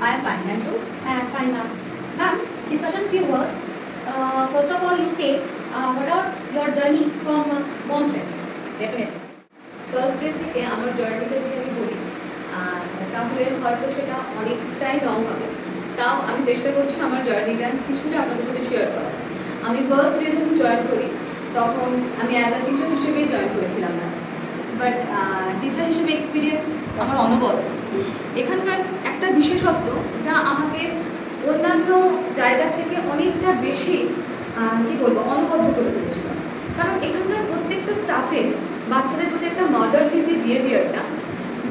I am fine. And you? And fine, ma'am. Ma'am, discussion few words. First of all, you say what are your journey from Mom's Rest? Definitely. First day থেকে আমার জার্নিটা যদি আমি বলি তাহলে হয়তো সেটা অনেকটাই লং হবে। তাও আমি চেষ্টা করছি আমার জার্নিটা কিছুটা আপনাদের সাথে শেয়ার করার। আমি ফার্স্ট ডে যখন জয়েন করি তখন আমি অ্যাজ আ টিচার হিসেবেই জয়েন করেছিলাম না, বাট টিচার হিসেবে এক্সপিরিয়েন্স আমার অনবদ্য। এখানকার একটা বিশেষত্ব যা আমাকে অন্যান্য জায়গা থেকে অনেকটা বেশি কী বলবো অনবদ্য করে তুলেছিল, কারণ এখানকার প্রত্যেকটা স্টাফের বাচ্চাদের প্রতি একটা মডার্নলি যে বিহেভিয়ারটা,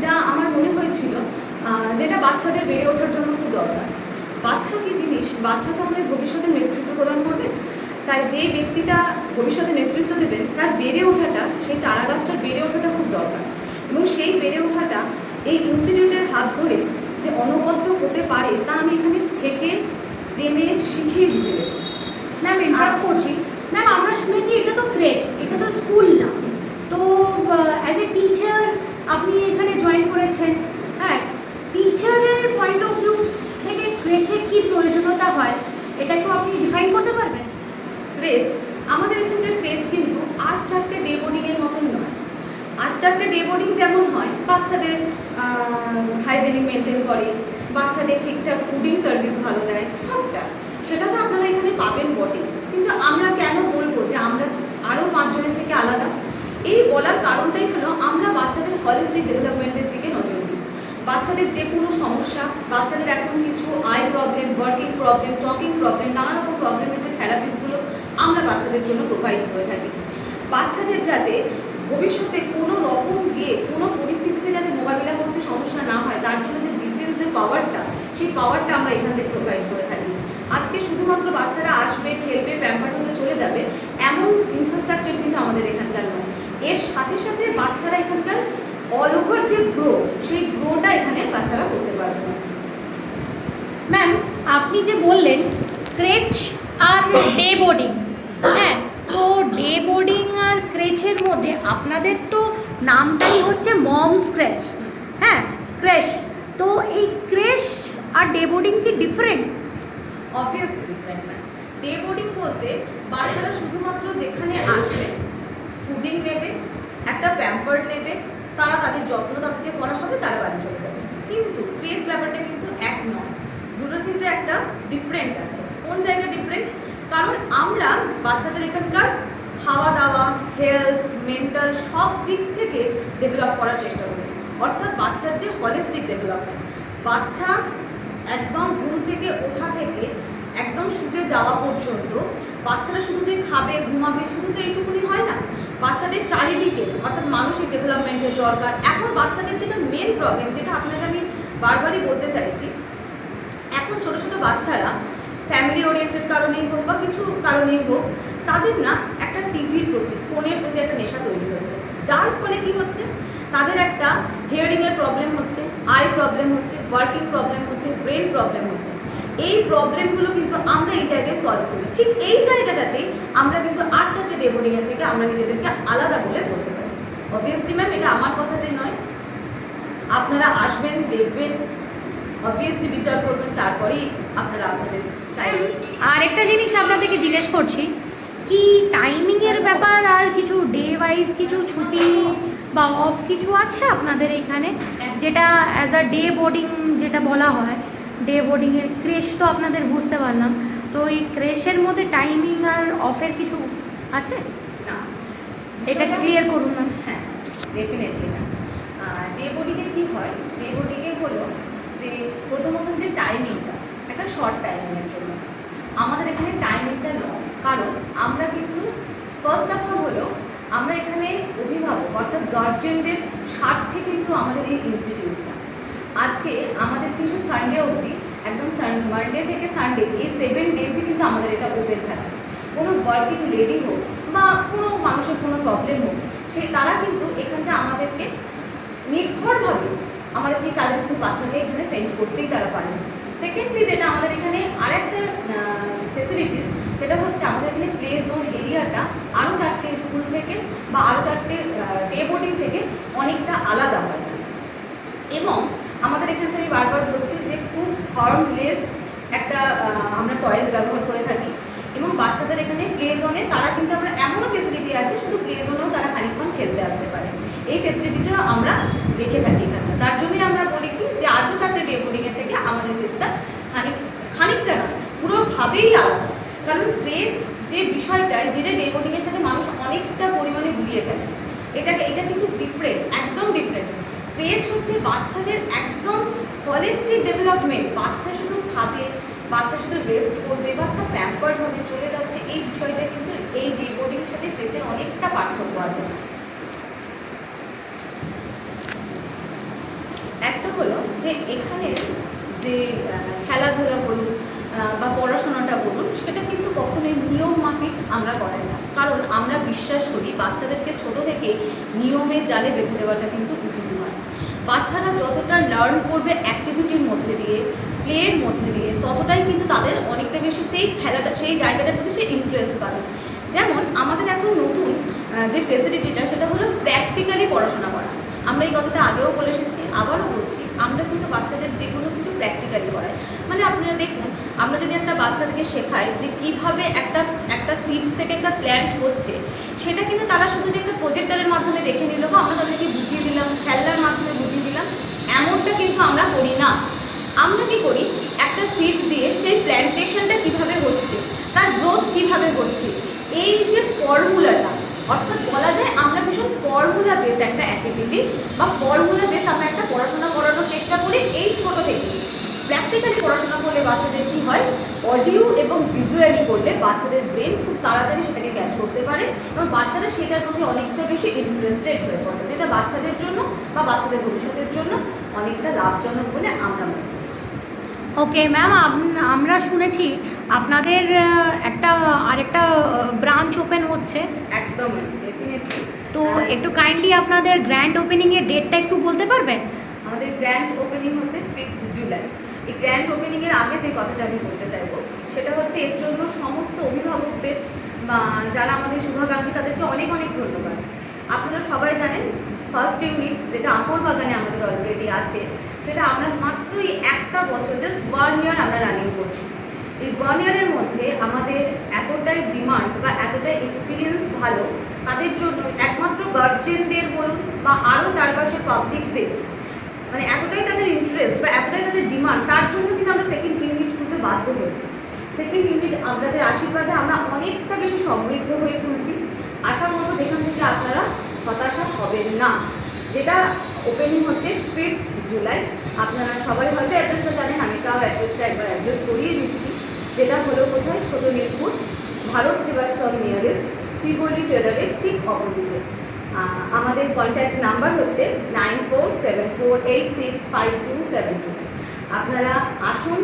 যা আমার মনে হয়েছিল যেটা বাচ্চাদের বেড়ে ওঠার জন্য খুব দরকার। বাচ্চা কী জিনিস? বাচ্চা তো আমাদের ভবিষ্যতে নেতৃত্ব প্রদান করবে, তাই যে ব্যক্তিটা ভবিষ্যতে নেতৃত্ব দেবেন তার বেড়ে ওঠাটা, সেই চারা গাছটার বেড়ে ওঠাটা খুব দরকার। এবং সেই বেড়ে ওঠাটা এই ইনস্টিটিউটের হাত ধরে যে অনবদ্য হতে পারে তা আমি এখানে থেকে জেনে শিখেই বুঝে গেছি। ম্যাম, ইন্টারাপ্ট করছি। ম্যাম, আমরা শুনেছি এটা তো ক্রেচ, এটা তো স্কুল না। তো অ্যাজ এ টিচার আপনি এখানে জয়েন করেছেন, হ্যাঁ, টিচারের পয়েন্ট অফ ভিউ থেকে ক্রেচের কী প্রয়োজনীয়তা হয় এটা একটু আপনি ডিফাইন করতে পারবেন? ক্রেচ, আমাদের এখানকার ক্রেচ কিন্তু 8-4টে ডে বোর্ডিংয়ের মতন নয়। 8-4টে ডে বোর্ডিং যেমন হয়, বাচ্চাদের হাইজেনিক মেনটেন করে, বাচ্চাদের ঠিকঠাক ফুডিং সার্ভিস ভালো দেয়, সবটা সেটা তো আপনারা এখানে পাবেন বটে। কিন্তু আমরা কেন বলবো যে আমরা আরও 5 জনের থেকে আলাদা? এই বলার কারণটাই হলো আমরা বাচ্চাদের হলিস্টিক ডেভেলপমেন্টের দিকে নজর দিই। বাচ্চাদের যে কোনো সমস্যা, বাচ্চাদের এখন কিছু I problem, working problem, talking problem, নানা রকম প্রবলেমের যে থেরাপিসগুলো আমরা বাচ্চাদের জন্য প্রোভাইড করে থাকি। বাচ্চাদের যাতে ভবিষ্যতে কোনো রকম গিয়ে কোনো পরিস্থিতিতে যাতে মোকাবিলা করতে সমস্যা না হয়, তার জন্য যে ডিফেন্সের পাওয়ারটা, সেই পাওয়ারটা আমরা এখান থেকে প্রোভাইড করে থাকি। আজকে শুধুমাত্র বাচ্চারা আসবে, খেলবে, প্যাম্পার হলে চলে যাবে এমন ইনফ্রাস্ট্রাকচার কিন্তু আমাদের এখানকার নয়। এর সাথে সাথে বাচ্চারা এখানকার অল ওভার যে গ্রো, সেই গ্রোটা এখানে বাচ্চারা করতে পারবে। ম্যাম, আপনি যে বললেন ক্রেচ আর ডে বোর্ডিং, হ্যাঁ, তো ডে বোর্ডিং আর ক্রেচের মধ্যে আপনাদের তো নামটাই হচ্ছে মমস ক্রেচ, হ্যাঁ, ক্রেশ। তো এই ক্রেশ আর ডে বোর্ডিং কি different? Obviously different ma'am. Day boarding বলতে বাচ্চারা শুধুমাত্র যেখানে আসবে, ফুডিং নেবে, একটা প্যাম্পার নেবে, তারা তাদের যত্ন তাদেরকে করা হবে, তারা বাড়ি চলে যাবে। কিন্তু ক্রেজ ব্যাপারটা কিন্তু এক নয়, দুটোর কিন্তু একটা ডিফারেন্ট আছে। কোন জায়গায় ডিফারেন্ট? কারণ আমরা বাচ্চাদের এখানকার খাওয়া দাওয়া, হেলথ, মেন্টাল সব দিক থেকে ডেভেলপ করার চেষ্টা করি। অর্থাৎ বাচ্চার যে হলিস্টিক ডেভেলপমেন্ট, বাচ্চা একদম ঘুম থেকে ওঠা থেকে একদম শুতে যাওয়া পর্যন্ত বাচ্চারা শুধু যে খাবে, ঘুমাবে, শুধু তো এইটুকুনি হয় না। বাচ্চাদের চারিদিকে অর্থাৎ মানসিক ডেভেলপমেন্টের দরকার। এখন বাচ্চাদের যেটা মেন প্রবলেম, যেটা আপনাকে আমি বারবারই বলতে চাইছি, এখন ছোটো ছোটো বাচ্চারা ফ্যামিলি ওরিয়েন্টেড কারণেই হোক বা কিছু কারণেই হোক, তাদের না একটা টিভির প্রতি, ফোনের প্রতি একটা নেশা তৈরি হচ্ছে, যার ফলে কি হচ্ছে, তাদের একটা হিয়ারিংয়ের প্রবলেম হচ্ছে, আই প্রবলেম হচ্ছে, ওয়ার্কিং প্রবলেম হচ্ছে, ব্রেন প্রবলেম হচ্ছে। এই প্রবলেমগুলো কিন্তু আমরা এই জায়গায় সলভ করি। ঠিক এই জায়গাটাতেই আমরা কিন্তু 8-4টে ডে বোর্ডিংয়ের থেকে আমরা নিজেদেরকে আলাদা বলে বলতে পারি। অবভিয়াসলি ম্যাম, এটা আমার কথাতে নয়, আপনারা আসবেন, দেখবেন, অবভিয়াসলি বিচার করবেন, তারপরেই আপনারা আপনাদের চাইবেন। আর একটা জিনিস আপনাদেরকে জিজ্ঞেস করছি, কি টাইমিংয়ের ব্যাপার আর কিছু ডে ওয়াইজ কিছু ছুটি বা অফ কিছু আছে আপনাদের এখানে, যেটা অ্যাজ আ ডে বোর্ডিং যেটা বলা হয়, ডে বোর্ডিংয়ের ক্রেশ তো আপনাদের বুঝতে পারলাম, তো এই ক্রেশের মধ্যে টাইমিং আর অফের কিছু আছে? না, এটা ক্লিয়ার করুন না। হ্যাঁ, ডেফিনেটলি না। ডে বোর্ডিংয়ে কী হয়, ডে বোর্ডিংয়ে হলো যে প্রথমত যে টাইমিংটা একটা শর্ট টাইমিংয়ের জন্য আমাদের এখানে টাইমিংটা লং। কারণ আমরা কিন্তু ফার্স্ট অফ অল হলো আমরা এখানে অভিভাবক অর্থাৎ গার্জেনদের স্বার্থে কিন্তু আমাদের এই ইনস্টিটিউটটা। আজকে আমাদের কিন্তু সানডে অবধি, একদম মানডে থেকে সানডে, এই 7 ডেজই কিন্তু আমাদের এটা ওপেন থাকে। কোনো ওয়ার্কিং লেডি হোক বা কোনো মানুষের কোনো প্রবলেম হোক, তারা কিন্তু এখানটা আমাদেরকে নির্ভরভাবে আমাদেরকে তাদের কোনো বাচ্চাকে এখানে সেন্ড করতেই তারা পারে। সেকেন্ডলি যেটা আমাদের এখানে আরেকটা ফেসিলিটিস, সেটা হচ্ছে আমাদের এখানে প্লে জোন এরিয়াটা আরও 4টে স্কুল থেকে বা আরও 4টে ডে বোর্ডিং থেকে অনেকটা আলাদা হয়। এবং আমাদের এখানে আমি বারবার বলছি যে খুব হার্মলেস একটা আমরা টয়েস ব্যবহার করে থাকি। এবং বাচ্চাদের এখানে প্লে জোনে তারা কিন্তু আমরা এমনও ফেসিলিটি আছে, শুধু প্লে জোনেও তারা খানিকক্ষণ খেলতে আসতে পারে, এই ফেসিলিটিটা আমরা রেখে থাকি এখানে। তার জন্যই আমরা বলি কি যে আরও 4টে ডে বোর্ডিংয়ের থেকে আমাদের প্লেসটা খানিকটা না পুরোভাবেই আলাদা। কারণ প্লেস যে বিষয়টা, যেটা ডে বোর্ডিংয়ের সাথে মানুষ অনেকটা পরিমাণে ঘুরিয়ে ফেলে, এটা কিন্তু ডিফারেন্ট, একদম ডিফারেন্ট। প্লেস হচ্ছে বাচ্চাদের একদম হলিস্টিক ডেভেলপমেন্ট। বাচ্চা শুধু খাবে, বাচ্চা শুধু রেস্ট করবে, বাচ্চা প্যাম্পার্ড হবে, চলে যাচ্ছে, এই বিষয়টা কিন্তু এই ডে বোর্ডিংয়ের সাথে প্লেসের অনেকটা পার্থক্য আছে। একটা হলো যে এখানে যে খেলাধুলা বলুন বা পড়াশোনাটা বলুন, সেটা কিন্তু কখনোই নিয়ম মাফিক আমরা করাই না। কারণ আমরা বিশ্বাস করি বাচ্চাদেরকে ছোট থেকে নিয়মের জালে বেঁধে দেওয়াটা কিন্তু উচিত নয়। বাচ্চারা যতটা লার্ন করবে অ্যাক্টিভিটির মধ্যে দিয়ে, প্লের মধ্যে দিয়ে, ততটাই কিন্তু তাদের অনেকটা বেশি সেই খেলাটা, সেই জায়গাটার প্রতি সে ইন্টারেস্ট পাবে। যেমন আমাদের এখন নতুন যে ফেসিলিটিটা, সেটা হলো প্র্যাকটিক্যালি পড়াশোনা করা। আমরা এই কথাটা আগেও বলে এসেছি, আবারও বলছি, আমরা কিন্তু বাচ্চাদের যে কোনো কিছু প্র্যাকটিক্যালি করাই। মানে আপনারা দেখুন, আমরা যদি একটা বাচ্চাদেরকে শেখাই যে কীভাবে একটা সিডস থেকে একটা প্ল্যান্ট হচ্ছে, সেটা কিন্তু তারা শুধু যে একটা প্রজেক্টরের মাধ্যমে দেখে নিল বা আমরা তাদেরকে বুঝিয়ে দিলাম, খেলনার মাধ্যমে বুঝিয়ে দিলাম, এমনটা কিন্তু আমরা করি না। আমরা কী করি, একটা সিডস দিয়ে সেই প্ল্যান্টেশনটা কীভাবে হচ্ছে, তার গ্রোথ কীভাবে হচ্ছে, এই যে ফর্মুলাটা, অর্থাৎ বলা যায় আমরা ভীষণ ফর্মুলা বেস একটা অ্যাক্টিভিটি বা ফর্মুলা বেস আমরা একটা পড়াশোনা করানোর চেষ্টা করি এই ছোট থেকে। প্র্যাকটিক্যালি পড়াশোনা করলে বাচ্চাদের কী হয়, অডিও এবং ভিজুয়ালি করলে বাচ্চাদের ব্রেন খুব তাড়াতাড়ি সেটাকে ক্যাচ করতে পারে এবং বাচ্চারা সেটার প্রতি অনেকটা বেশি ইন্টারেস্টেড হয়ে পড়ে, যেটা বাচ্চাদের জন্য বা বাচ্চাদের ভবিষ্যতের জন্য অনেকটা লাভজনক বলে আমরা মনে করছি। ওকে ম্যাম, আমরা শুনেছি আপনাদের আরেকটা ব্রাঞ্চ ওপেন হচ্ছে। একদম ডেফিনেটলি। তো একটু কাইন্ডলি আপনাদের গ্র্যান্ড ওপেনিংয়ের ডেটটা একটু বলতে পারবেন? আমাদের গ্র্যান্ড ওপেনিং হচ্ছে 5 জুলাই। এই গ্র্যান্ড ওপেনিংয়ের আগে যে কথাটা আমি বলতে চাইবো, সেটা হচ্ছে এর জন্য সমস্ত অভিভাবকদের বা যারা আমাদের শুভাকাঙ্ক্ষী তাদেরকে অনেক অনেক ধন্যবাদ। আপনারা সবাই জানেন ফার্স্ট ইউনিট যেটা আঁকর বাগানে আমাদের অলরেডি আছে, সেটা আমরা মাত্রই একটা বছর, জাস্ট 1 ইয়ার আমরা রানিং করছি। এই 1 ইয়ারের মধ্যে আমাদের এতটাই ডিমান্ড বা এতটাই এক্সপিরিয়েন্স ভালো, তাদের জন্য একমাত্র গার্জেনদের বলুন বা আরও চারপাশের পাবলিকদের, মানে এতটাই তাদের ইন্টারেস্ট বা এতটাই তাদের ডিমান্ড, তার জন্য কিন্তু আমরা সেকেন্ড ইউনিট খুলতে বাধ্য হয়েছি। সেকেন্ড ইউনিট আপনাদের আশীর্বাদে আমরা অনেকটা বেশি সমৃদ্ধ হয়ে তুলছি। আশা করবো যেখান থেকে আপনারা হতাশা হবেন না। যেটা ওপেনিং হচ্ছে 5 জুলাই। আপনারা সবাই হয়তো অ্যাড্রেসটা জানেন, আমি তাও অ্যাড্রেসটা একবার অ্যাড্রেস করিয়ে দিচ্ছি। যেটা হলো কোথায়, ছোটো নীলপুর, ভারত সেবা স্টল নিয়ারেস্ট, শ্রীবল্লী টেলারের ঠিক অপোজিটে। আমাদের কন্ট্যাক্ট নাম্বার হচ্ছে 9474865272। আপনারা আসুন,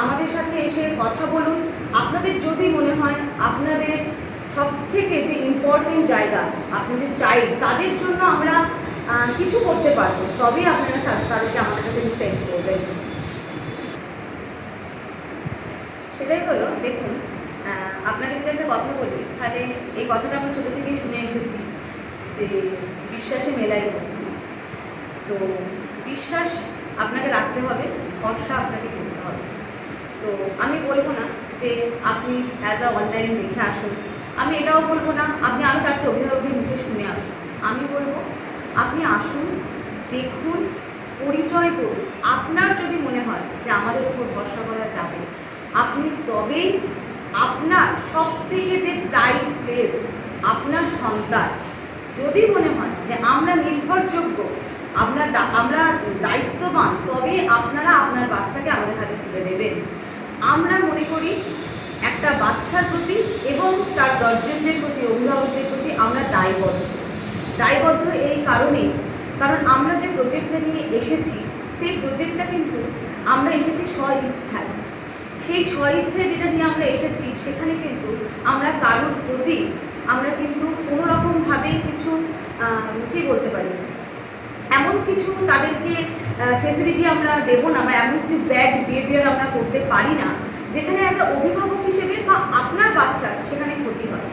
আমাদের সাথে এসে কথা বলুন। আপনাদের যদি মনে হয় আপনাদের সবথেকে যে ইম্পর্টেন্ট জায়গা আপনাদের চাইল্ড, তাদের জন্য আমরা কিছু করতে পারবো, তবেই আপনারা তাদেরকে আমাদের কাছে সেন্ড করবেন। সেটাই হলো, দেখুন আপনাকে যদি একটা কথা বলি, তাহলে এই কথাটা আমরা ছোটো থেকেই শুনে এসেছি যে বিশ্বাসে মেলায় বস্তু। তো বিশ্বাস আপনাকে রাখতে হবে, ভরসা আপনাকে করতে হবে। তো আমি বলবো না যে আপনি অ্যাজ অনলাইন দেখে আসুন, আমি এটাও বলবো না আপনি আরও 4টে অভিভাবকের মুখে শুনে আসুন। আমি বলবো আপনি আসুন, দেখুন, পরিচয় করুন। আপনার যদি মনে হয় যে আমাদের উপর ভরসা করা যাবে, আপনি তবেই আপনার সব থেকে যে প্রাইড প্লেস আপনার সন্তান, যদি মনে হয় যে আমরা নির্ভরযোগ্য, আমরা দায়িত্ববান, তবে আপনারা আপনার বাচ্চাকে আমাদের হাতে তুলে দেবেন। আমরা মনে করি একটা বাচ্চার প্রতি এবং তার গার্জেনদের প্রতি, অভিভাবকদের প্রতি আমরা দায়বদ্ধ এই কারণেই, কারণ আমরা যে প্রজেক্টটা নিয়ে এসেছি, সেই প্রজেক্টটা কিন্তু আমরা এসেছি স্ব-ইচ্ছায়। সেই স্ব-ইচ্ছায় যেটা নিয়ে আমরা এসেছি, সেখানে কিন্তু আমরা কারোর প্রতি আমরা কিন্তু কোনোরকমভাবেই কিছু কী বলতে পারি, এমন কিছু তাদেরকে ফেসিলিটি আমরা দেবো না বা এমন কিছু ব্যাড বিহেভিয়ার আমরা করতে পারি না যেখানে অ্যাজ আ অভিভাবক হিসেবে বা আপনার বাচ্চার সেখানে ক্ষতি হয়।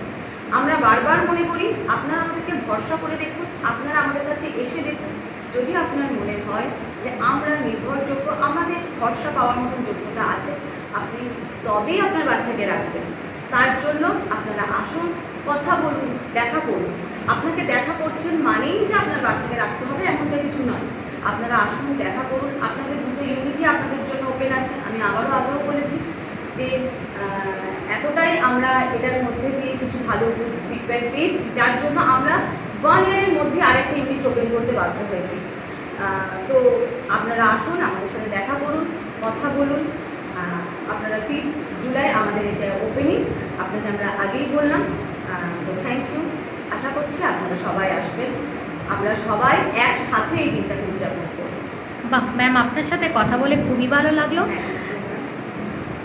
আমরা বারবার মনে করি আপনারা আমাদেরকে ভরসা করে দেখুন, আপনারা আমাদের কাছে এসে দেখুন, যদি আপনার মনে হয় যে আমরা নির্ভরযোগ্য, আমাদের ভরসা পাওয়ার মতন যোগ্যতা আছে, আপনি তবেই আপনার বাচ্চাকে রাখবেন। তার জন্য আপনারা আসুন, কথা বলুন, দেখা করুন। আপনাকে দেখা করছেন মানেই যে আপনার বাচ্চাকে রাখতে হবে এমনটা কিছু নয়। আপনারা আসুন, দেখা করুন। আপনাদের দুটো ইউনিটই আপনাদের জন্য ওপেন আছে। আমি আবারও আগেও বলেছি যে এতটাই আমরা এটার মধ্যে দিয়ে কিছু ভালো গুড ফিডব্যাক পেয়েছি, যার জন্য আমরা 1 ইয়ারের মধ্যে আরেকটা ইউনিট ওপেন করতে বাধ্য হয়েছি। তো আপনারা আসুন, আমাদের সাথে দেখা করুন, কথা বলুন। আপনারা 5 জুলাই আমাদের এটা ওপেনিং, আপনাকে আমরা আগেই বললাম। তো থ্যাংক ইউ। আশা করছি আপনারা সবাই আসবেন, আমরা সবাই একসাথে এই দিনটাকে উদযাপন করব। বাহ ম্যাম, আপনার সাথে কথা বলে খুবই ভালো লাগলো।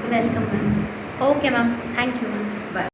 Welcome ma'am. Okay ma'am, thank you ma'am.